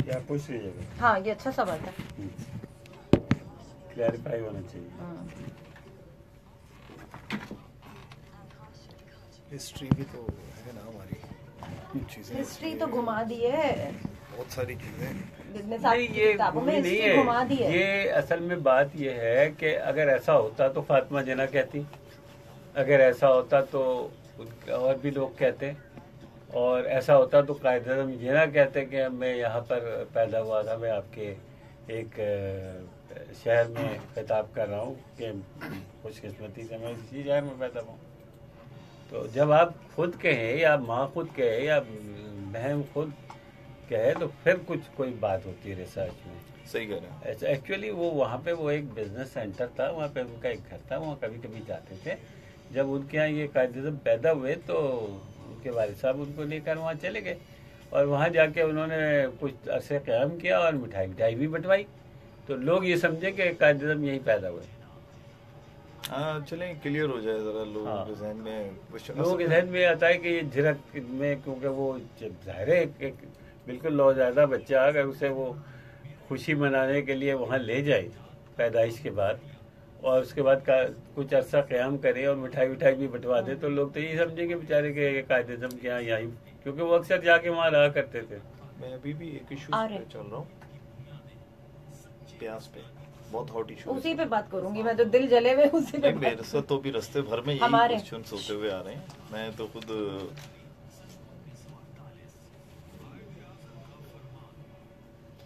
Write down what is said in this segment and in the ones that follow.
क्या पूछ लीजिएगा? हाँ ये अच्छा सवाल था, क्लैरिफाई होना चाहिए। हिस्ट्री भी तो है ना हमारी, चीजें हिस्ट्री तो घुमा दी है बहुत सारी चीजें। नहीं, ये किताबों में नहीं हिस्ट्री घुमा दी है। है। ये असल में बात ये है कि अगर ऐसा होता तो फातिमा जिन्ना कहती, अगर ऐसा होता तो और भी लोग कहते, और ऐसा होता तो कायद-ए-आज़म जिन्ना कहते कि मैं यहाँ पर पैदा हुआ था, मैं आपके एक शहर में खिताब कर रहा हूँ कि खुशकिस्मती से मैं इसी शहर में पैदा हुआ। तो जब आप खुद कहें या माँ खुद कहे या बहन खुद कहे तो फिर कुछ कोई बात होती है रिसर्च में। सही कह रहे हैं। एक्चुअली वो वहाँ पे वो एक बिजनेस सेंटर था, वहाँ पे उनका एक घर था, वहाँ कभी कभी जाते थे। जब उनके यहाँ ये कायदे पैदा हुए तो उनके वालिद साहब उनको लेकर वहाँ चले गए और वहाँ जाके उन्होंने कुछ अरसे क़याम किया और मिठाई भी बंटवाई। तो लोग ये समझे कि कायदे यहीं पैदा हुए। हाँ चलें, क्लियर हो जाए जरा लोगों हाँ। के जहन में कुछ। लोगों के जहन में आता है कि ये झिरक में, क्योंकि वो ज़ाहिर है एक बिल्कुल नौज़ायदा बच्चा अगर उसे वो खुशी मनाने के लिए वहाँ ले जाए पैदाइश के बाद और उसके बाद कुछ अरसा क़याम करे और मिठाई भी बंटवा दे, तो लोग तो यही समझेंगे बेचारे के कायदे-ए-आज़म के यहाँ यहीं, क्योंकि वो अक्सर जाके वहाँ रहा करते थे। मैं अभी भी एक इशू पे चल रहा हूँ, प्याज पे, बहुत हॉट इशू। उसी पे बात करूंगी मैं, तो दिल जले हुए उसी पे। मेरे साथ तो भी रास्ते भर में यही क्वेश्चंस होते हुए आ रहे हैं। मैं तो खुद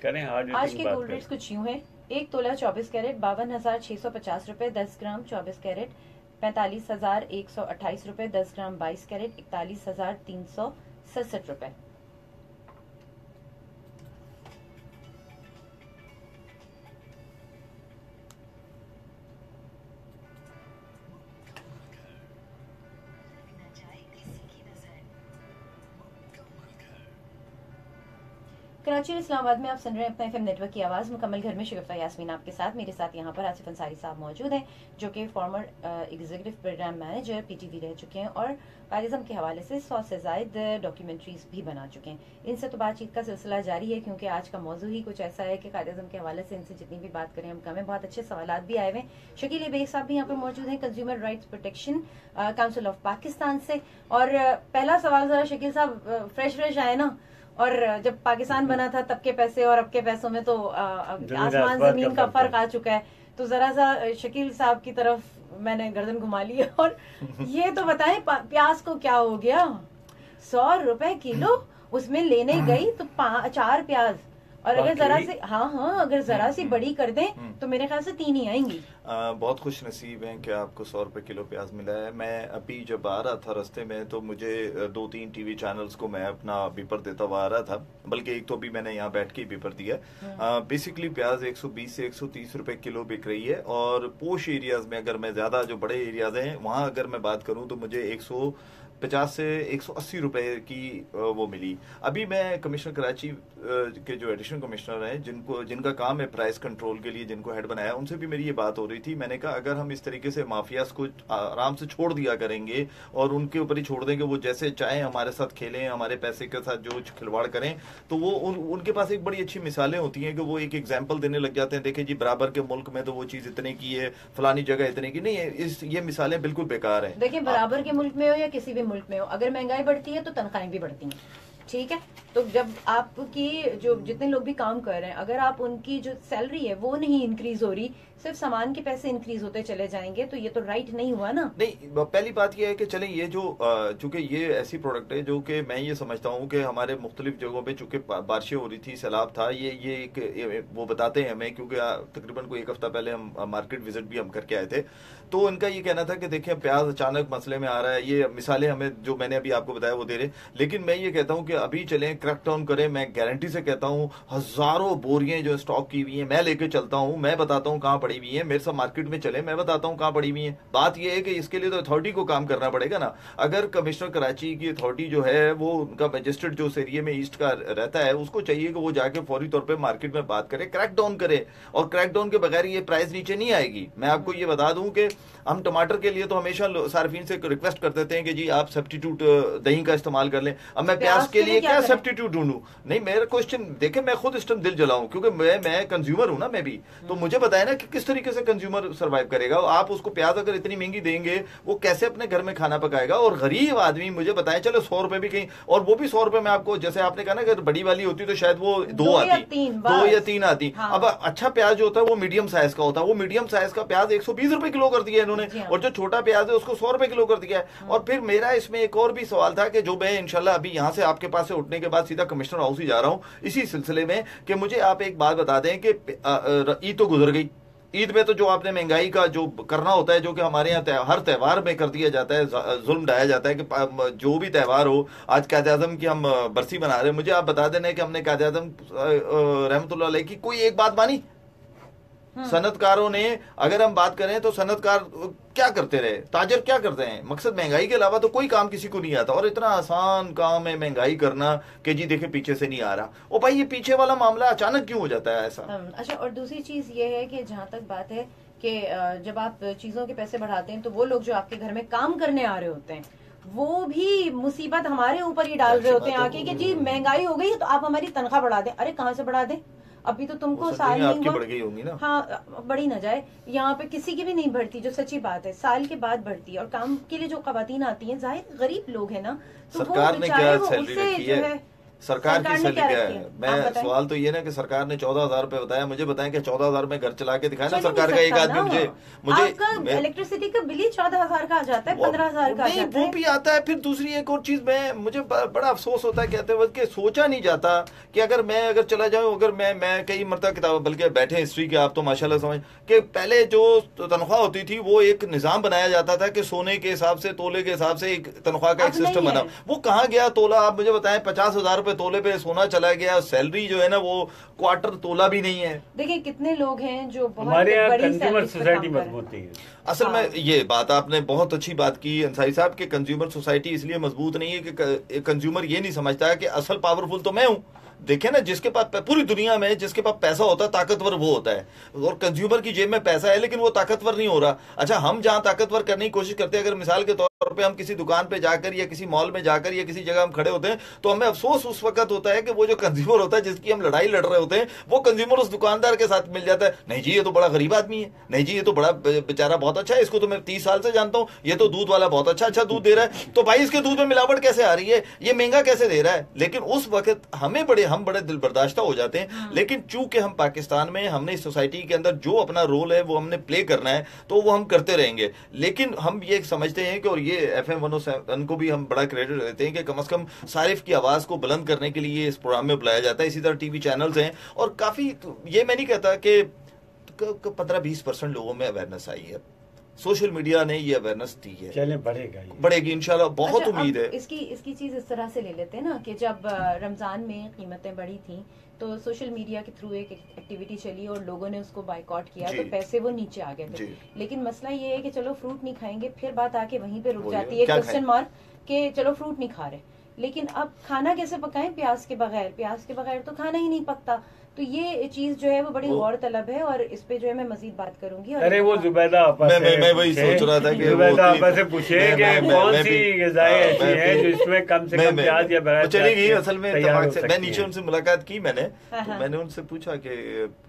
करें हार्ड आज के गोल्ड रेट्स कुछ यूं है। 1 तोला 24 कैरेट 52,650 रुपए, 10 ग्राम 24 कैरेट 45,128 रुपए, 10 ग्राम 22 कैरेट 41,367 रुपए। कराची और इस्लामाबाद में आप सुन रहे हैं अपना एफएम नेटवर्क की आवाज़। मुकम्मल घर में शगुफ्ता यास्मीन आपके साथ। मेरे साथ यहाँ पर आसिफ अंसारी साहब मौजूद हैं जो कि former executive program manager PTV रह चुके हैं और कायद-ए-आज़म के हवाले से 100 से ज़ायद डॉक्यूमेंट्रीज भी बना चुके हैं। इनसे तो बातचीत का सिलसिला जारी है क्योंकि आज का मौजू ही कुछ ऐसा है कि कायद-ए-आज़म के हवाले से इनसे जितनी भी बात करें हम कम है। बहुत अच्छे सवालात भी आए हुए हैं। शकील बेग साहब भी यहाँ पर मौजूद हैं, consumer rights protection council of Pakistan से। और पहला सवाल जरा शकील साहब फ्रेश आए ना, और जब पाकिस्तान बना था तब के पैसे और अब के पैसों में तो आसमान जमीन का फर्क आ चुका है। तो जरा सा शकील साहब की तरफ मैंने गर्दन घुमा ली है और ये तो बताएं प्याज को क्या हो गया। 100 रुपए किलो, उसमें लेने गई तो 4 प्याज, और अगर जरा से अगर जरा सी बड़ी कर दें तो मेरे ख्याल से 3 ही आएंगी। बहुत खुश नसीब हैं कि आपको 100 रुपए किलो प्याज मिला है। मैं अभी जब आ रहा था रास्ते में तो मुझे 2-3 टीवी चैनल्स को मैं अपना पेपर देता हुआ आ रहा था, बल्कि एक तो अभी मैंने यहाँ बैठ के ही पेपर दिया। बेसिकली प्याज 120 से 130 रुपए किलो बिक रही है और पोश एरियाज में, अगर मैं ज्यादा जो बड़े एरियाज हैं वहां अगर मैं बात करूं तो मुझे 150 से 180 रुपए की वो मिली। अभी मैं कमिश्नर कराची के जो एडिशनल कमिश्नर हैं जिनका काम है प्राइस कंट्रोल के लिए, जिनको हेड बनाया, उनसे भी मेरी ये बात हो रही थी। मैंने कहा अगर हम इस तरीके से माफियाज को आराम से छोड़ दिया करेंगे और उनके ऊपर ही छोड़ देंगे, वो जैसे चाहे हमारे साथ खेलें, हमारे पैसे के साथ जो खिलवाड़ करें, तो वो उनके पास एक बड़ी अच्छी मिसालें होती हैं कि वो एक एग्जाम्पल देने लग जाते हैं। देखें जी बराबर के मुल्क में तो वो चीज इतने की है, फलानी जगह इतने की नहीं है। ये मिसालें बिल्कुल बेकार है। देखिए बराबर के मुल्क में हो या किसी भी मुल्क में हो, अगर महंगाई बढ़ती है तो तनख्वाहें भी बढ़ती हैं, ठीक है। तो जब आपकी जो जितने लोग भी काम कर रहे हैं, अगर आप उनकी जो सैलरी है वो नहीं इंक्रीज हो रही, सिर्फ सामान के पैसे इंक्रीज होते चले जाएंगे, तो ये तो राइट नहीं हुआ ना। नहीं, पहली बात ये है कि चलें ये जो चूंकि ये ऐसी प्रोडक्ट है जो कि मैं ये समझता हूँ कि हमारे मुख्तलिफ जगहों पे चूंकि बारिशें हो रही थी, सैलाब था, ये वो बताते हैं हमें, क्योंकि तकरीबन कोई 1 हफ्ता पहले हम मार्केट विजिट भी हम करके आए थे। तो उनका ये कहना था कि देखिए प्याज अचानक मसले में आ रहा है। ये मिसालें हमें जो मैंने अभी आपको बताया वो दे रहे, लेकिन मैं ये कहता हूँ कि अभी चलें क्रैकडाउन करें। मैं गारंटी से कहता हूँ हजारों बोरियां जो स्टॉक की हुई हैं मैं लेके चलता हूँ, मैं बताता हूँ कहाँ पड़ी हुई है, मेरे साथ मार्केट में चले, मैं बताता हूँ कहाँ पड़ी हुई है। बात यह है कि इसके लिए तो अथॉरिटी को काम करना पड़ेगा ना। अगर कमिश्नर कराची की अथॉरिटी जो है वो उनका मजिस्ट्रेट जो उस एरिया में ईस्ट का रहता है, उसको चाहिए कि वो जाके फौरी तौर पर मार्केट में बात करे, क्रैकडाउन करे, और क्रैकडाउन के बगैर ये प्राइस नीचे नहीं आएगी। मैं आपको ये बता दूं कि हम टमाटर के लिए तो हमेशा सार्फिन से रिक्वेस्ट कर देते हैं कि जी आप सब्स्टिट्यूट दही का इस्तेमाल कर लें। अब मैं प्याज के लिए क्या सब्स्टिट्यूट ढूंढूं? नहीं, मेरा क्वेश्चन देखे, मैं खुद इस टाइम दिल जलाऊं क्योंकि मैं कंज्यूमर हूं ना, मैं भी। तो मुझे बताया ना कि किस तरीके से कंज्यूमर सर्वाइव करेगा। आप उसको प्याज अगर इतनी महंगी देंगे, वो कैसे अपने घर में खाना पकाएगा? और गरीब आदमी मुझे बताएं, चलो 100 रुपए भी कहीं, और वो भी 100 रुपए में आपको, जैसे आपने कहा ना, अगर बड़ी वाली होती तो शायद वो दो या तीन आती। अब अच्छा प्याज जो होता है वो मीडियम साइज का होता है, वो मीडियम साइज का प्याज 120 रुपए किलो कर दिया इन्होंने, और जो छोटा प्याज है उसको 100 रुपए किलो कर दिया है। और फिर मेरा इसमें एक और भी सवाल था कि जो मैं इंशाल्लाह अभी यहाँ से आपके पास से उठने के बाद सीधा कमिश्नर हाउस ही जा रहा हूँ इसी सिलसिले में, कि मुझे आप एक बात बता दें कि ईद तो गुजर गई, ईद में तो जो आपने महंगाई का जो करना होता है, जो कि हमारे यहाँ हर त्यौहार में कर दिया जाता है, जुल्म ढाया जाता है कि जो भी त्यौहार हो, आज कायद आजम की हम बरसी बना रहे हैं, मुझे आप बता देना कि हमने कायद आजम रहमतुल्लाह अलैह की कोई एक बात मानी? सनतकारों ने, अगर हम बात करें तो सनतकार क्या करते रहे, ताजर क्या करते हैं? मकसद महंगाई के अलावा तो कोई काम किसी को नहीं आता, और इतना आसान काम है महंगाई करना कि जी देखे पीछे से नहीं आ रहा। ओ भाई, ये पीछे वाला मामला अचानक क्यों हो जाता है ऐसा? अच्छा, और दूसरी चीज ये है कि जहाँ तक बात है कि जब आप चीजों के पैसे बढ़ाते हैं तो वो लोग जो आपके घर में काम करने आ रहे होते हैं वो भी मुसीबत हमारे ऊपर ही डाल रहे होते हैं आके कि जी महंगाई हो गई तो आप हमारी तनख्वाह बढ़ा दें। अरे कहाँ से बढ़ा दें? अभी तो तुमको साल नहीं बढ़ गई होंगी ना। हाँ, बढ़ी ना जाए, यहाँ पे किसी की भी नहीं बढ़ती, जो सच्ची बात है, साल के बाद बढ़ती है। और काम के लिए जो खवातीन आती हैं, जाहिर गरीब लोग हैं ना, तो सरकार ने क्या सैलरी रखी है? सरकार की सैलरी क्या है? मैं सवाल तो ये ना कि सरकार ने 14,000 रुपए बताया, मुझे बताएं कि 14,000 में घर चला के दिखाया ना सरकार का एक आदमी। मुझे इलेक्ट्रिसिटी का बिल ही 14,000 का आ जाता है, 15,000 का नहीं, वो भी आता है। फिर दूसरी एक और चीज, मुझे बड़ा अफसोस होता है कहते वक्त कि सोचा नहीं जाता कि अगर चला जाऊं, अगर मैं कई मरतबा किताब, बल्कि बैठे हिस्ट्री के आप तो माशाल्लाह समझ कि पहले जो तनख्वाह होती थी वो एक निजाम बनाया जाता था कि सोने के हिसाब से, तोले के हिसाब से एक तनख्वाह का एक सिस्टम बना। वो कहाँ गया तोला? आप मुझे बताएं, 50,000 रुपए तोले पे सोना चला गया, सैलरी जो है ना वो क्वार्टर तोला भी नहीं है। देखिए कितने लोग हैं जो हमारे यहाँ कंज्यूमर सोसाइटी मजबूत नहीं है। असल में ये बात आपने बहुत अच्छी बात की अंसारी साहब कि कंज्यूमर सोसाइटी इसलिए मजबूत नहीं है कि कंज्यूमर ये नहीं समझता कि असल पावरफुल तो मैं हूं। देखे ना, जिसके पास पूरी दुनिया में जिसके पास पैसा होता है ताकतवर वो होता है, और कंज्यूमर की जेब में पैसा है लेकिन वो ताकतवर नहीं हो रहा। अच्छा, हम जहां ताकतवर करने की कोशिश करते हैं, अगर मिसाल के तौर पे हम किसी दुकान पे जाकर या किसी मॉल में जाकर या किसी जगह हम खड़े होते हैं तो हमें अफसोस उस वक्त होता है कि वो जो कंज्यूमर होता है जिसकी हम लड़ाई लड़ रहे होते हैं, वो कंज्यूमर उस दुकानदार के साथ मिल जाता है। नहीं जी, ये तो बड़ा गरीब आदमी है, नहीं जी ये तो बड़ा बेचारा बहुत अच्छा है, इसको तो मैं 30 साल से जानता हूँ, ये तो दूध वाला बहुत अच्छा दूध दे रहा है, तो भाई इसके दूध में मिलावट कैसे आ रही है, ये महंगा कैसे दे रहा है। लेकिन उस वक्त हम बड़े दिल बर्दाश्ता हो जाते हैं। लेकिन चूंकि हम पाकिस्तान में, हमने इस सोसाइटी के अंदर जो अपना रोल है वो हमने प्ले करना है, तो वो हम करते रहेंगे। लेकिन हम ये समझते हैं कि, और ये FM 107 को भी हम बड़ा क्रेडिट देते हैं कि कम से कम सारिफ की आवाज को बुलंद करने के लिए इस प्रोग्राम में बुलाया जाता है। इसी तरह टीवी चैनल्स हैं, और काफी, ये मैं नहीं कहता कि 15-20% लोगों में अवेयरनेस आई है, सोशल मीडिया ने ये अवेयरनेस दी है, चले बढ़ेगी इंशाल्लाह, बहुत उम्मीद है। इसकी चीज इस तरह से ले लेते हैं ना कि जब रमजान में कीमतें बढ़ी थी तो सोशल मीडिया के थ्रू एक एक्टिविटी चली और लोगों ने उसको बाइकआउट किया, तो पैसे वो नीचे आ गए थे। लेकिन मसला ये है कि चलो फ्रूट नहीं खाएंगे, फिर बात आके वहीं पे रुक जाती है, क्वेश्चन मार्क कि चलो फ्रूट नहीं खा रहे, लेकिन अब खाना कैसे पकाएं? प्याज के बगैर तो खाना ही नहीं पकता। तो ये चीज जो है वो बड़ी गौर तलब है, और इस पे जो है मैं मजीद बात करूंगी। अरे वो जुबैदा आपा से मैं वही सोच रहा था कि जुबैदा आपा से पूछे कि कौन सी गिज़ाएं ऐसी हैं जो इसमें कम से कम प्याज या बगैर चली गई। असल में मैं नीचे उनसे मुलाकात की, मैंने उनसे पूछा कि,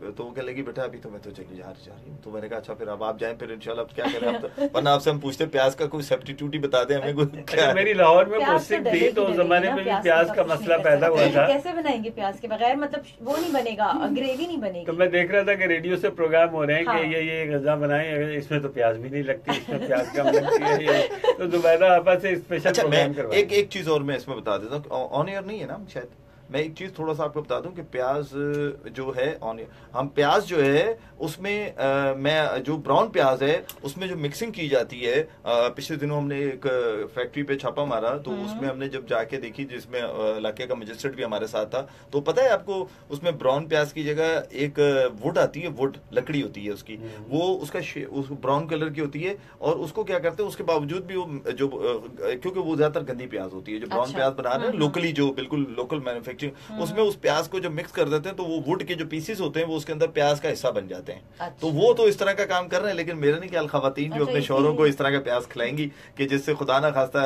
तो वो कह लगी बेटा अभी तो मैं तो चली जा रही हूँ। तो मैंने कहा अच्छा फिर अब आप जाएं, फिर इंशाल्लाह क्या करें, वरना आपसे हम पूछते प्याज का कोई सब्स्टिट्यूट ही बता दें हमें। क्या मेरी लाहौर में पोस्टिंग थी तो उस जमाने में भी प्याज का मसला पैदा हुआ था। कैसे बनाएंगे प्याज के बगैर? मतलब वो नहीं बनेगा, ग्रेवी नहीं बनेगी। तो मैं देख रहा था कि रेडियो से प्रोग्राम हो रहे हैं कि ये गजा बनाए, इसमें तो प्याज भी नहीं लगती, इसमें प्याज कम लगती है। तो जुबैदा आपा से स्पेशल प्रोग्राम करवाया। एक चीज और मैं इसमें बता देता हूँ, ऑन एयर नहीं है ना शायद, मैं एक चीज थोड़ा सा आपको बता दूं कि प्याज जो है हम प्याज जो है उसमें मैं जो ब्राउन प्याज है उसमें जो मिक्सिंग की जाती है, पिछले दिनों हमने एक फैक्ट्री पे छापा मारा, तो उसमें हमने जब जाके देखी, जिसमें इलाके का मजिस्ट्रेट भी हमारे साथ था, तो पता है आपको उसमें ब्राउन प्याज की जगह एक वुड आती है, वुड लकड़ी होती है उसकी, वो उसका ब्राउन कलर की होती है, और उसको क्या करते हैं उसके बावजूद भी वो जो, क्योंकि वो ज्यादातर गंदी प्याज होती है, जो ब्राउन प्याज बना रहे हैं लोकली, जो बिल्कुल लोकल मैन्युफैक्चर मिक्सिंग, उसमें उस प्याज को जब मिक्स कर देते हैं तो वो वुड के जो पीसेस होते हैं वो उसके अंदर प्याज का हिस्सा बन जाते हैं। अच्छा। तो वो तो इस तरह का काम कर रहे हैं, लेकिन मेरा नहीं ख्याल खवातीन जो अपने शौहरों को इस तरह का प्याज खिलाएंगी कि जिससे खुदा ना खास्ता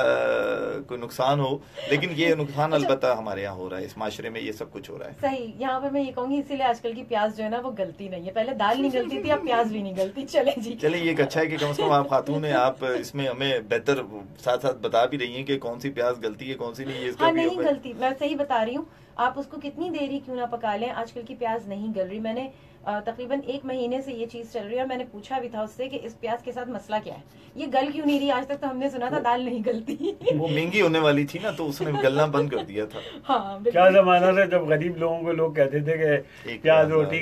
कोई नुकसान हो। लेकिन ये नुकसान अलबत्ता हमारे यहाँ हो रहा है, इस माशरे में ये सब कुछ हो रहा है। सही, यहाँ पर मैं ये कहूंगी इसीलिए आजकल की प्याज जो है ना वो गलती नहीं है, पहले दाल नहीं गलती थी, अब प्याज भी नहीं गलती। चले जी, चलिए ये अच्छा है कि कम से कम आप खातून हैं, आप इसमें हमें बेहतर साथ साथ बता भी रही हैं कि कौन सी प्याज गलती है कौन सी नहीं है। इसका हाँ भी नहीं गलती, मैं सही बता रही हूँ। आप उसको कितनी देर ही क्यों ना पका लें, आजकल की प्याज नहीं गल रही। मैंने तकरीबन 1 महीने से ये चीज चल रही है और मैंने पूछा भी था उससे कि इस प्याज के साथ मसला क्या है, ये गल क्यों नहीं रही। आज तक तो हमने सुना था दाल नहीं गलती। वो महंगी होने वाली थी ना तो उसने गलना बंद कर दिया था। हाँ, क्या जमाना था जब गरीब लोगों को लोग कहते थे कि प्याज रोटी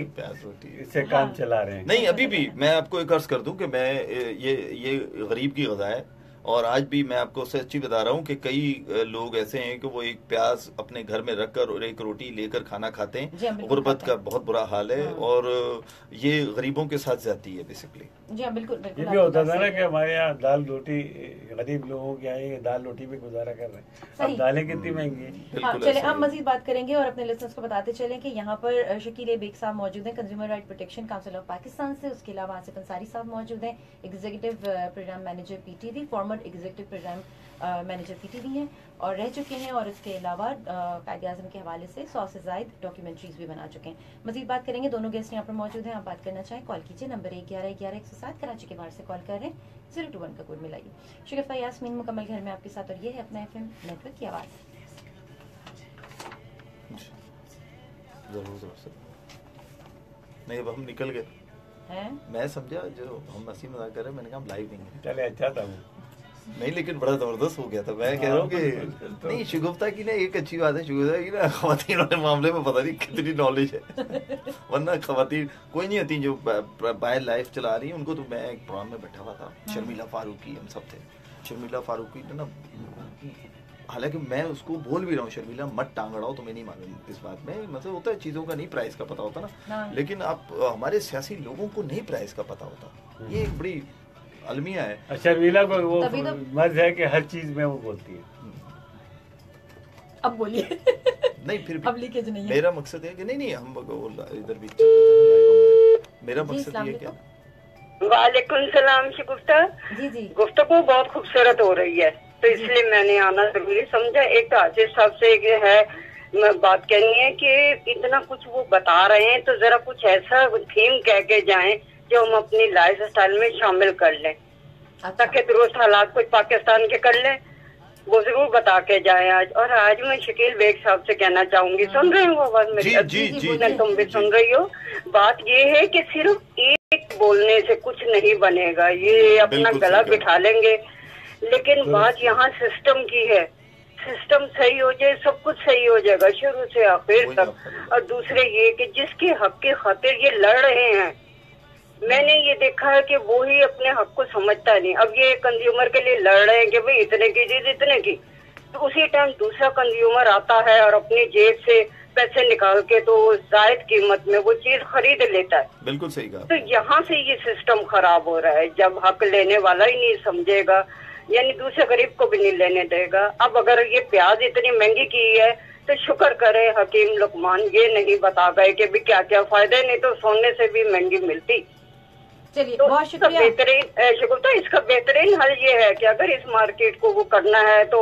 इससे काम चला रहे हैं। नहीं, अभी भी मैं आपको एक अर्ज कर दूं कि मैं ये गरीब की गज़ा है। और आज भी मैं आपको सच्ची बता रहा हूँ कि कई लोग ऐसे हैं कि वो एक प्याज अपने घर में रखकर और एक रोटी लेकर खाना खाते हैं। गुर्बत का बहुत बुरा हाल है और ये गरीबों के साथ जाती है बेसिकली। जी हाँ, बिल्कुल बिल्कुल। ये भी होता था ना कि हमारे यहाँ दाल रोटी, गरीब लोगों के यहाँ दाल रोटी पे गुजारा कर रहे हैं। अब दालें कितनी महंगी हैं। हाँ, चले हम मजीद बात करेंगे और अपने लिसनर्स को बताते चलें कि यहाँ पर शकील बेग साहब मौजूद हैं, consumer right protection council of Pakistan से। उसके अलावा आसिफ अंसारी साहब मौजूद हैं, executive program manager PTV, former executive program manager PTV हैं और रह चुके हैं। और इसके अलावा कायद-ए-आज़म के हवाले से 100 से ज़ायद डॉक्यूमेंट्रीज भी बना चुके हैं। मजीद बात करेंगे, दोनों गेस्ट यहाँ पर मौजूद हैं। आप बात करना चाहें कॉल कीजिए, नंबर 111-11-107, कराची के बाहर से कॉल कर रहे हैं, 021 का कोड मिलाइए। शगुफ्ता यास्मीन मुकम्मल घर में आपके साथ और ये है अपना FM नेटवर्क की आवाज़। नहीं, अब हम निकल गए हैं? मैं समझा जो हम हंसी मजाक कर रहे हैं, मैंने कहा हम लाइव नहीं है। चले अच्छा था वो नहीं, लेकिन बड़ा जबरदस्त हो गया था। मैं कह रहा हूँ कि नहीं, शगुफ्ता की ना एक अच्छी बात है, शगुफ्ता की ना खवातीन वाले मामले में पता नहीं कितनी नॉलेज है। वरना खवातीन कोई नहीं होती जो बाहर लाइफ चला रही है। उनको तो मैं एक प्रोग्राम में बैठा हुआ था, शर्मिला फारूकी, हम सब थे। शर्मिला फारूकी ने ना, हालांकि मैं उसको बोल भी रहा हूँ, शर्मिला मत टांग अड़ाओ, तुम्हें नहीं मालूम इस बात में, मतलब होता है चीजों का नहीं प्राइस का पता होता ना। लेकिन आप हमारे सियासी लोगों को नहीं प्राइस का पता होता, ये एक बड़ी अलमिया है। शर्मिला को वो मर्ज है कि हर चीज में वो बोलती है। अब बोलिए। नहीं, फिर अब लीकेज नहीं है। मेरा मकसद है कि नहीं हम इधर भी चल रहा था, मेरा मकसद ये क्या। वालेकुम सलाम शगुफ्ता जी, गुफ्तगू बहुत खूबसूरत हो रही है तो इसलिए मैंने आना जरूरी समझा। एक तो आसिफ साहब से है बात करनी है कि इतना कुछ वो बता रहे हैं तो जरा कुछ ऐसा थीम कह के जाएं जो हम अपनी लाइफ स्टाइल में शामिल कर लें, ताकि दुरुस्त हालात कुछ पाकिस्तान के कर लें, वो जरूर बता के जाए आज। और आज मैं शकील बेग साहब से कहना चाहूंगी, सुन रहे हो आवाज मेरी? तुम भी सुन रही हो? बात ये है कि सिर्फ एक बोलने से कुछ नहीं बनेगा, ये अपना गला बिठा लेंगे, लेकिन बात यहाँ सिस्टम की है। सिस्टम सही हो जाए सब कुछ सही हो जाएगा शुरू से आखिर तक। और दूसरे ये कि जिसके हक की खातिर ये लड़ रहे हैं, मैंने ये देखा है कि वो ही अपने हक को समझता नहीं। अब ये कंज्यूमर के लिए लड़ रहे हैं कि भाई इतने की चीज इतने की, तो उसी टाइम दूसरा कंज्यूमर आता है और अपनी जेब से पैसे निकाल के तो जायद कीमत में वो चीज खरीद लेता है। बिल्कुल सही कहा। तो यहाँ से ये सिस्टम खराब हो रहा है, जब हक लेने वाला ही नहीं समझेगा, यानी दूसरे गरीब को भी नहीं लेने देगा। अब अगर ये प्याज इतनी महंगी की है तो शुक्र करे हकीम लुकमान ये नहीं बता गए कि भी क्या क्या फायदे, नहीं तो सोने से भी महंगी मिलती। चलिए, तो बहुत शुक्रिया। बेहतरीन शुक्रिया। इसका बेहतरीन हल ये है कि अगर इस मार्केट को वो करना है तो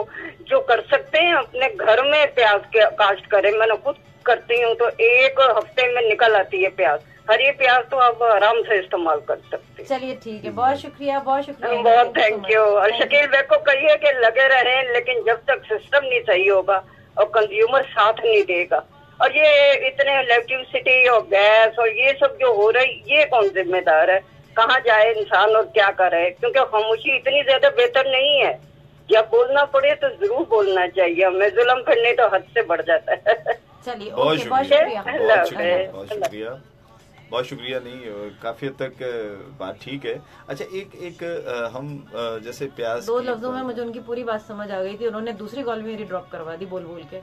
जो कर सकते हैं अपने घर में प्याज के काश्त करें। मैंने खुद करती हूँ तो एक हफ्ते में निकल आती है प्याज। हरी प्याज तो आप आराम से इस्तेमाल कर सकते हैं। चलिए ठीक है, बहुत शुक्रिया, बहुत शुक्रिया, बहुत थैंक यू। और शकील भाई को कहिए कि लगे रहे, लेकिन जब तक सिस्टम नहीं सही होगा और कंज्यूमर साथ नहीं देगा, और ये इतने इलेक्ट्रिसिटी और गैस और ये सब जो हो रही, ये कौन जिम्मेदार है? कहाँ जाए इंसान और क्या करे? क्योंकि खामोशी इतनी ज्यादा बेहतर नहीं है, जब बोलना पड़े तो जरूर बोलना चाहिए। हमें जुल्म करने तो हद से बढ़ जाता है। चलिए, बहुत शुक्रिया, शुक्रिया। बहुत शुक्रिया। नहीं, काफी हद तक बात ठीक है। अच्छा, एक हम जैसे प्याज 2 लफ्जों में मुझे उनकी पूरी बात समझ आ गई थी। उन्होंने दूसरी कॉल में मेरी ड्रॉप करवा दी बोल के।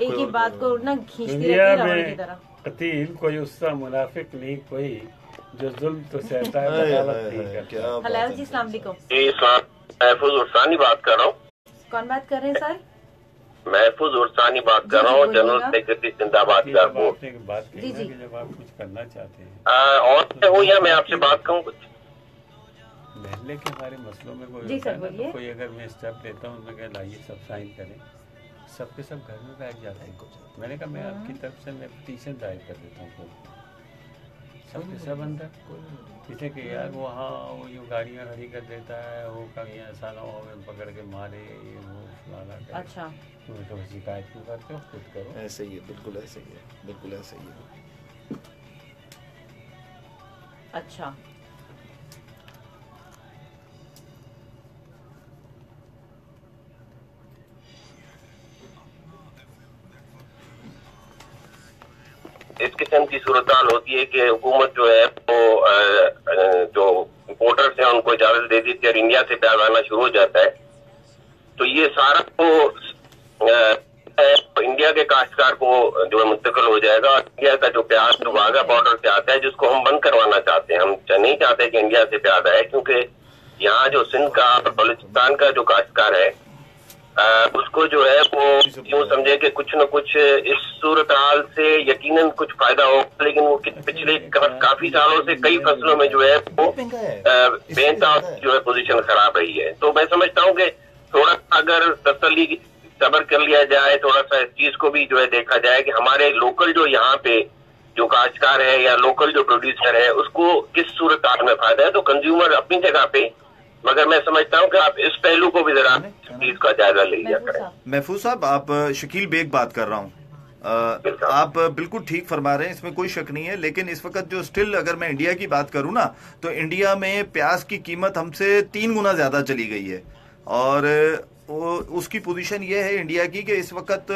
एक ही बात को ना खींचती रहती है की तरह। कतील कोई उसका मुनाफिक नहीं कोई जो जुल्म तो सहता है, बगावत नहीं करता। हेलो जी, अस्सलाम वालेकुम। जी, सैफुल हुसैनी बात कर रहा हूँ। कौन बात कर रहे हैं सर? महफूज उर्सानी बात कर रहा हूँ, जनरल सेक्रेटरी जिंदाबाद एयरपोर्ट। बात कही ना कि जब आप कुछ करना चाहते हैं और हूँ या मैं आपसे बात कहूँ कुछ महल्ले के हमारे मसलों में कोई जी होता सर, है ना, बोलिए। तो कोई अगर मैं स्टेप लेता हूँ, मैं लाइए सब साइन करें, सबके सब घर में बैठ जाते हैं। मैंने कहा मैं आपकी तरफ से मैं पिटीशन दायर कर देता हूँ, सबके सब अंदर पीछे के यार वो हाँ वो यूँ गाड़ियाँ खड़ी कर देता है, वो कभी ऐसा ना हो पकड़ के मारे, ये वो फलाना करे। अच्छा, तुम तो शिकायत क्यों करते हो, खुद करो। ऐसे ही है, बिल्कुल ऐसे ही है, बिल्कुल ऐसे ही है। अच्छा, इस किस्म की सूरत होती है कि हुकूमत जो है वो जो इम्पोर्टर्स हैं उनको इजाजत दे देती है और इंडिया से प्याज आना शुरू हो जाता है। तो ये सारा तो इंडिया के काश्तकार को जो है मुंतकिल हो जाएगा। और इंडिया का जो प्याज जो वाघा बॉर्डर से आता है, जिसको हम बंद करवाना चाहते हैं, हम नहीं चाहते कि इंडिया से प्याज आए, क्योंकि यहाँ जो सिंध का और बलूचिस्तान का जो काश्तकार है उसको जो है वो यूँ समझे कि कुछ न कुछ इस सूरत हाल से यकीनन कुछ फायदा हो, लेकिन वो पिछले काफी सालों से कई फसलों में जो है वो बेनसाफ जो है पोजीशन खराब रही है। तो मैं समझता हूँ कि थोड़ा अगर तसल्ली सब्र कर लिया जाए, थोड़ा सा इस चीज को भी जो है देखा जाए कि हमारे लोकल जो यहाँ पे जो काश्तकार है या लोकल जो प्रोड्यूसर है उसको किस सूरत हाल में फायदा है। तो कंज्यूमर अपनी जगह पे, मगर मैं समझता हूँ कि आप इस पहलू को भी जरा चीज का जायजा ले लिया करें। महफूज साहब, आप शकील बेग बात कर रहा हूँ। आप बिल्कुल ठीक फरमा रहे हैं, इसमें कोई शक नहीं है। लेकिन इस वक्त जो स्टिल अगर मैं इंडिया की बात करूँ ना, तो इंडिया में प्याज की कीमत हमसे 3 गुना ज्यादा चली गई है। और उसकी पोजीशन ये है इंडिया की कि इस वक्त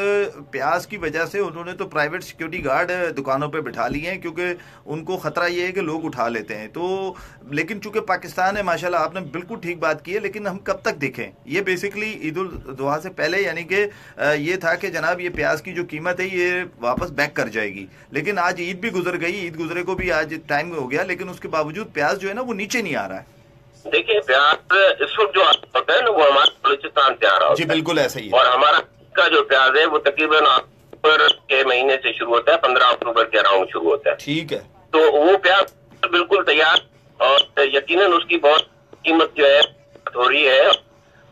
प्याज की वजह से उन्होंने तो प्राइवेट सिक्योरिटी गार्ड दुकानों पे बिठा लिए हैं, क्योंकि उनको खतरा ये है कि लोग उठा लेते हैं। तो लेकिन चूंकि पाकिस्तान है माशाल्लाह, आपने बिल्कुल ठीक बात की है, लेकिन हम कब तक देखें? ये बेसिकली ईद उल जुहा से पहले यानी कि ये था कि जनाब ये प्याज की जो कीमत है ये वापस बैक कर जाएगी। लेकिन आज ईद भी गुजर गई, ईद गुजरे को भी आज टाइम हो गया, लेकिन उसके बावजूद प्याज जो है ना वो नीचे नहीं आ रहा है। देखिए, प्याज इस वक्त जो होता है ना वो हमारे बलूचिस्तान से आ रहा है। जी बिल्कुल ऐसा ही है। और हमारा का जो प्याज है वो तकरीबन अक्टूबर के महीने से शुरू होता है, 15 अक्टूबर के अराउंड शुरू होता है। ठीक है। तो वो प्याज बिल्कुल तैयार और यकीनन उसकी बहुत कीमत जो है हो रही है।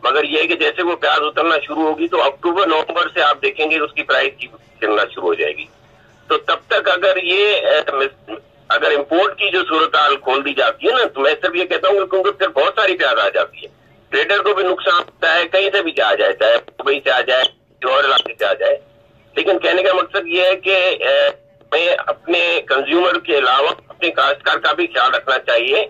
मगर ये है कि जैसे वो प्याज उतरना शुरू होगी तो अक्टूबर नवंबर से आप देखेंगे उसकी प्राइस की गिरना शुरू हो जाएगी। तो तब तक अगर इम्पोर्ट की जो सूरत हाल खोल दी जाती है ना, तो मैं सिर्फ ये कहता हूँ क्योंकि फिर बहुत सारी प्याज आ जाती है, ट्रेडर को भी नुकसान होता है, कहीं से भी आ जाए, चाहे दुबई से आ जाए, और इलाके से आ जाए। लेकिन कहने का मकसद ये है कि मैं अपने कंज्यूमर के अलावा अपने काश्तकार का भी ख्याल रखना चाहिए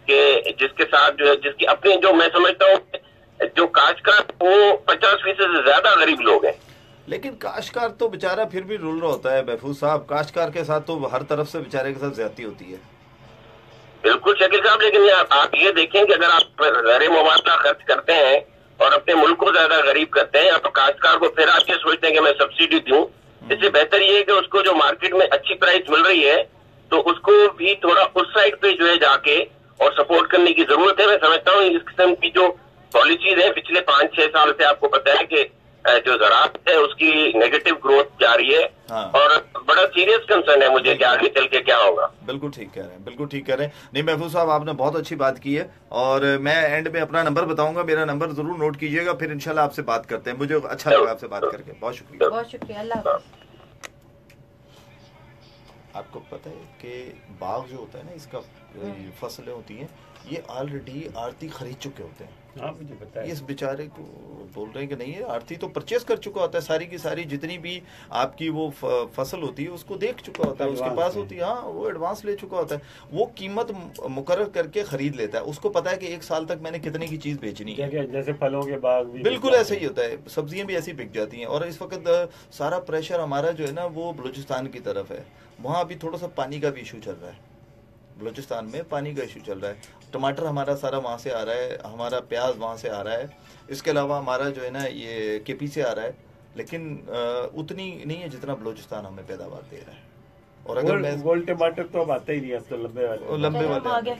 कि जिसके साथ जो है जिसकी अपने जो मैं समझता हूँ जो काश्तकार वो 50% से ज्यादा गरीब लोग हैं। लेकिन काश्तकार तो बेचारा फिर भी रुल रहा होता है महफूज साहब, काश्तकार के साथ तो हर तरफ से बेचारे के साथ ज्यादती होती है। बिल्कुल शकील साहब, लेकिन आप ये देखें कि अगर आप ज़र मुबादला खर्च करते हैं और अपने मुल्क को ज्यादा गरीब करते हैं, तो काश्तकार को फिर आप ये सोचते हैं कि मैं सब्सिडी दूं, इससे बेहतर ये है कि उसको जो मार्केट में अच्छी प्राइस मिल रही है तो उसको भी थोड़ा उस साइड पे जो है जाके और सपोर्ट करने की जरूरत है। मैं समझता हूँ इस किस्म की जो पॉलिसीज है पिछले 5-6 साल से आपको पता है कि जो ज़राअत है उसकी नेगेटिव ग्रोथ जारी है। हाँ। और बड़ा सीरियस कंसर्न है मुझे कि आगे चल के क्या होगा। बिल्कुल ठीक कह रहे हैं, बिल्कुल ठीक कह रहे हैं। नहीं महफूज साहब, आपने बहुत अच्छी बात की है और मैं एंड में अपना नंबर बताऊंगा, मेरा नंबर जरूर नोट कीजिएगा, फिर इंशाल्लाह आपसे बात करते हैं। मुझे अच्छा लगा आपसे बात करके, बहुत शुक्रिया। बहुत शुक्रिया, अल्लाह हाफ़िज़। आपको पता है कि बाग जो होता है ना, इसका फसलें होती हैं, ये ऑलरेडी आरती खरीद चुके होते हैं। हाँ, मुझे पता है। इस बेचारे को बोल रहे हैं कि नहीं है, आरती तो परचेस कर चुका होता है, सारी की सारी जितनी भी आपकी वो फसल होती है उसको देख चुका होता है, उसके पास होती है, हाँ वो एडवांस ले चुका होता है, वो कीमत मुकर्रर करके खरीद लेता है। उसको पता है कि 1 साल तक मैंने कितने की चीज बेचनी है। जैसे फलों के बाग भी बिल्कुल ऐसे ही होता है, सब्जियां भी ऐसी बिक जाती हैं। और इस वक्त सारा प्रेशर हमारा जो है ना वो बलूचिस्तान की तरफ है। वहाँ अभी थोड़ा सा पानी का भी इशू चल रहा है, बलूचिस्तान में पानी का इशू चल रहा है। टमाटर हमारा सारा वहाँ से आ रहा है, हमारा प्याज वहाँ से आ रहा है, इसके अलावा हमारा जो है ना ये केपी से आ रहा है, लेकिन उतनी नहीं है जितना बलूचिस्तान हमें पैदावार दे रहा है। और अगर मैं गोल टमाटर तो अब आते ही नहीं है, तो लंबे वाले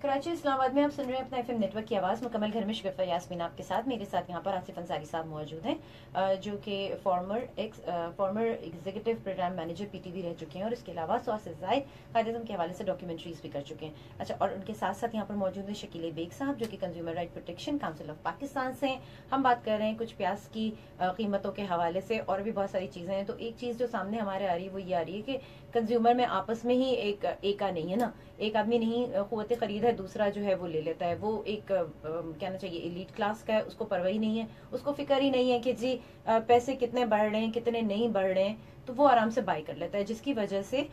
कराची इस्लामाबाद में आप सुन रहे हैं अपना एफएम नेटवर्क की आवाज़। मुकम्मल घर में शगुफ्ता यास्मीन आपके साथ, मेरे साथ यहाँ पर आसिफ अंसारी साहब मौजूद हैं जो कि former executive program manager PTV रह चुके हैं और इसके अलावा 100 से ज़ायद कायदे के हवाले से डॉक्यूमेंट्रीज भी कर चुके हैं। अच्छा, और उनके साथ साथ यहाँ पर मौजूद है शकील बेग साहब जो कि consumer right protection council of Pakistan से हैं। हम बात कर रहे हैं कुछ प्याज की कीमतों के हवाले से और भी बहुत सारी चीज़ें हैं। तो एक चीज़ जो सामने हमारे आ रही है वो ये आ रही है कि कंज्यूमर में आपस में ही एक नहीं है ना, एक आदमी नहीं क़ुव्वत खरीद है, दूसरा जो है वो ले लेता है। वो एक कहना चाहिए एलीट क्लास का है, उसको परवाह ही नहीं है, उसको फिक्र ही नहीं है कि जी पैसे कितने बढ़ रहे हैं कितने नहीं बढ़ रहे हैं, तो वो आराम से बाय कर लेता है, जिसकी वजह से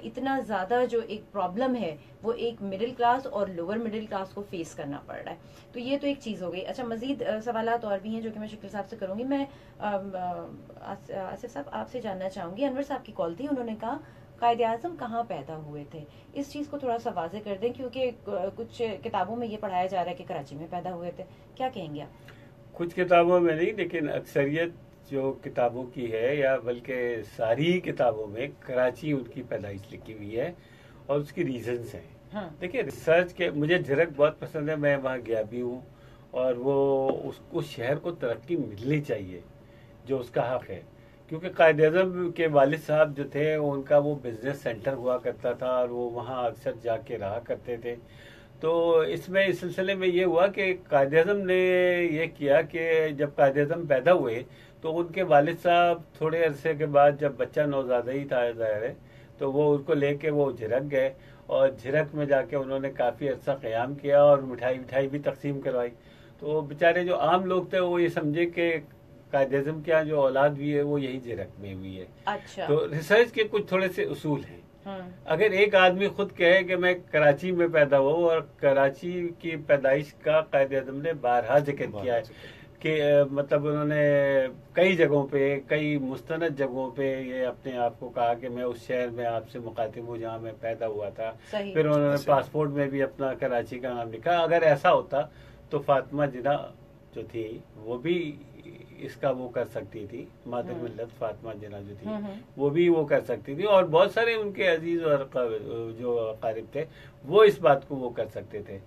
इतना ज़्यादा जो एक प्रॉब्लम है वो एक मिडिल क्लास और लोअर मिडिल क्लास को फेस करना पड़ रहा है। तो ये तो एक चीज़ हो गई। अच्छा, मजीद सवालात और भी हैं जो कि मैं शकील साहब से करूँगी। मैं आसिफ साहब आपसे जानना चाहूँगी, अनवर साहब की कॉल थी, उन्होंने कहा कायदे आज़म कहाँ पैदा हुए थे, इस चीज़ को थोड़ा सा वाजे कर दें क्योंकि कुछ किताबों में ये पढ़ाया जा रहा है कि कराची में पैदा हुए थे, क्या कहेंगे आप? कुछ किताबों में नहीं, लेकिन अक्सरियत जो किताबों की है या बल्कि सारी किताबों में कराची उनकी पैदाइश लिखी हुई है और उसकी रीजंस हैं। हाँ। देखिए, रिसर्च के मुझे झिरक बहुत पसंद है, मैं वहाँ गया भी हूँ और वो उस शहर को तरक्की मिलनी चाहिए जो उसका हक है, क्योंकि कायद-ए-आज़म के वालिद साहब जो थे उनका वो बिजनेस सेंटर हुआ करता था और वो वहाँ अक्सर जाके रहा करते थे। तो इसमें इस सिलसिले में ये हुआ कि कायद-ए-आज़म ने ये किया कि जब कायद-ए-आज़म पैदा हुए तो उनके वालिद साहब थोड़े अरसे के बाद, जब बच्चा नौज़ादा ही था ज़ाहिर है, तो वो उसको लेके वो झिरक गए और झिरक में जाके उन्होंने काफ़ी अर्सा क़याम किया और मिठाई भी तकसीम करवाई। तो बेचारे जो आम लोग थे वो ये समझे कि कायद-ए-आज़म की जो औलाद भी है वो यही झिरक में हुई है। अच्छा। तो रिसर्च के कुछ थोड़े से उसूल हैं। अगर एक आदमी खुद कहे कि मैं कराची में पैदा हुआ और कराची की पैदाइश का कायद-ए-आज़म ने बारहा जिक्र किया है कि मतलब उन्होंने कई जगहों पे, कई मुस्तनद जगहों पे ये अपने आप को कहा कि मैं उस शहर में आपसे मुखातिब हूँ जहाँ मैं पैदा हुआ था। फिर उन्होंने पासपोर्ट में भी अपना कराची का नाम लिखा। अगर ऐसा होता तो फातिमा जिना जो थी वो भी इसका वो कर सकती थी, मादर मिल्लत फातिमा जिना जो थी वो भी वो कर सकती थी और बहुत सारे उनके अजीज और जो अकारिब थे वो इस बात को वो कर सकते थे।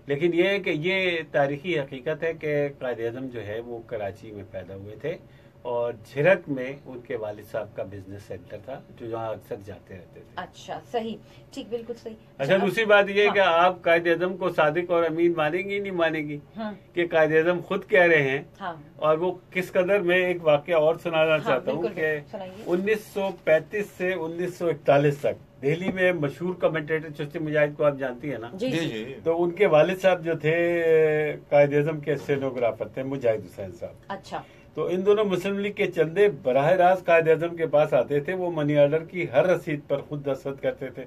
लेकिन ये है कि ये तारीखी हकीकत है कि कायद-ए-आज़म जो है वो कराची में पैदा हुए थे और झिरक में उनके वालिद साहब का बिजनेस सेंटर था जो जहाँ अक्सर जाते रहते थे। अच्छा, सही, ठीक, बिल्कुल सही। अच्छा, दूसरी बात ये है कि आप कायद-ए-आज़म को सादिक और अमीन मानेंगी नहीं मानेंगी? कि कायद-ए-आज़म खुद कह रहे हैं और वो किस कदर, मैं एक वाकया और सुनाना चाहता हूँ कि 1935 से 1941 तक दिल्ली में मशहूर कमेंटेटर चिश्ती मुजाहिद को आप जानती है ना? जी। तो उनके वालिद साहब जो थे कायद-ए-आज़म के स्टेनोग्राफर थे, मुजाहिद हुसैन साहब। अच्छा। तो इन दोनों मुस्लिम लीग के चंदे बराह रास्त कायद-ए-आज़म के पास आते थे, वो मनी ऑर्डर की हर रसीद पर खुद दस्तखत करते थे।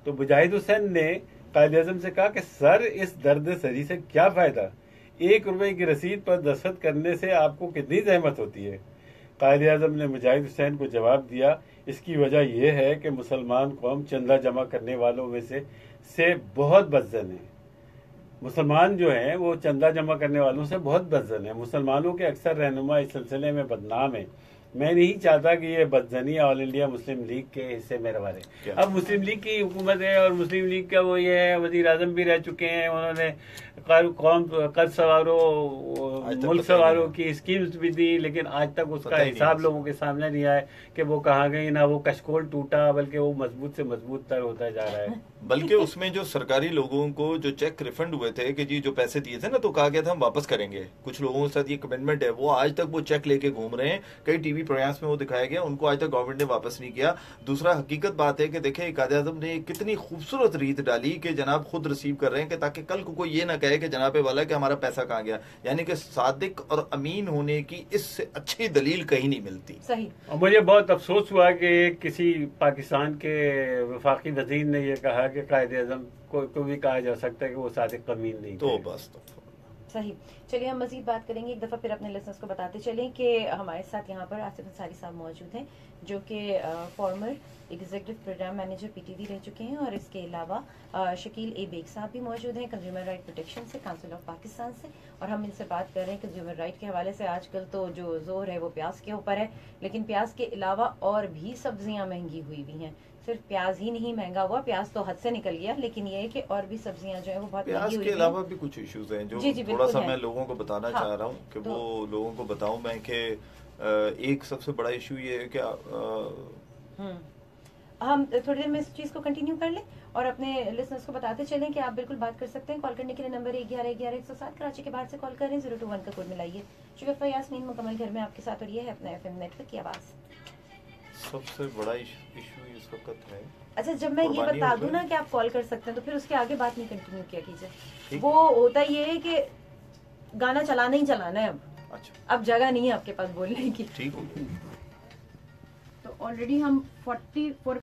तो मुजाहिद हुसैन ने कायद-ए-आज़म से कहा कि सर, इस दर्द सरी से क्या फायदा, 1 रुपए की रसीद पर दस्तखत करने से आपको कितनी जहमत होती है? कायद-ए-आज़म ने मुजाहिद हुसैन को जवाब दिया, इसकी वजह यह है कि मुसलमान कौम चंदा जमा करने वालों में से बहुत बदजन है। मुसलमान जो हैं वो चंदा जमा करने वालों से बहुत बदजन है। मुसलमानों के अक्सर रहनुमा इस सिलसिले में बदनाम है। मैं नहीं चाहता कि ये बदजनी ऑल इंडिया मुस्लिम लीग के हिस्से में रवा रहे। अब मुस्लिम लीग की हुकूमत है और मुस्लिम लीग का वो ये है, वजीर आजम भी रह चुके हैं, उन्होंने कौम कर्ज सवारों, मुल्क सवारों की स्कीम्स भी दी, लेकिन आज तक उसका हिसाब लोगों के सामने नहीं आया कि वो कहाँ गई। ना वो कशकोल टूटा, बल्कि वो मजबूत से मजबूत तर होता जा रहा है। बल्कि उसमें जो सरकारी लोगों को जो चेक रिफंड हुए थे कि जी जो पैसे दिए थे ना, तो कहा गया था हम वापस करेंगे, कुछ लोगों के साथ ये कमिटमेंट है, वो आज तक वो चेक लेके घूम रहे हैं। कई टीवी प्रोग्राम्स में वो दिखाया गया, उनको आज तक गवर्नमेंट ने वापस नहीं किया। दूसरा हकीकत बात है कि देखें कायद-ए-आज़म ने कितनी खूबसूरत रीत डाली कि जनाब खुद रिसीव कर रहे हैं, कि ताकि कल को कोई ये ना कहे कि जनाब वाला कि हमारा पैसा कहाँ गया। यानी कि सादिक और अमीन होने की इससे अच्छी दलील कहीं नहीं मिलती। सही। और मुझे बहुत अफसोस हुआ कि किसी पाकिस्तान के वफाकी वजीर ने यह कहा कि कायद-ए-आज़म को भी कहा जा सकता है कि वो सादिक अमीन नहीं तो बस सही। चलिए हम मजीद बात करेंगे। एक दफ़ा फिर अपने लिसनर्स को बताते चलें कि हमारे साथ यहाँ पर आसिफ अंसारी साहब मौजूद हैं जो कि former executive program manager PTV रह चुके हैं, और इसके अलावा शकील ए बेग साहब भी मौजूद हैं कंज्यूमर राइट प्रोटेक्शन से, काउंसिल ऑफ पाकिस्तान से, और हम इनसे बात कर रहे हैं कंज्यूमर राइट के हवाले से। आजकल तो जो जोर है वो प्याज के ऊपर है, लेकिन प्याज के अलावा और भी सब्जियाँ महंगी हुई हुई हैं। सिर्फ प्याज ही नहीं महंगा हुआ, प्याज तो हद से निकल गया, लेकिन ये है कि और भी सब्जियां जो है वो बहुत प्याज महंगी हुई के हैं। अलावा भी कुछ इश्यूज हैं जो जी, थोड़ा सा है। मैं लोगों को बताना हाँ, चाह रहा हूँ कि वो लोगों को बताऊं मैं कि एक सबसे बड़ा इशू ये है कि हम थोड़ी देर में इस चीज को कंटिन्यू कर लें और अपने लिसनर्स को बताते चलें कि आप बिल्कुल बात कर सकते हैं। कॉल करने के लिए नंबर 1111-107, कराची के बाहर से कॉल करें, 021 का कोड मिलाइए। शुगुफ्ता यास्मीन मुकम्मल घर में आपके साथ, और ये है अपना FM नेटवर्क की आवाज। सबसे बड़ा इशू इस वक्त है। अच्छा, जब मैं ये बता दूं ना कि आप कॉल कर सकते हैं तो फिर उसके आगे बात नहीं कंटिन्यू किया कीजिए। वो होता ये है कि गाना चलाना ही चलाना है अब। अच्छा, अब जगह नहीं है आपके पास बोलने की। ठीक हो गया। तो ऑलरेडी हम 44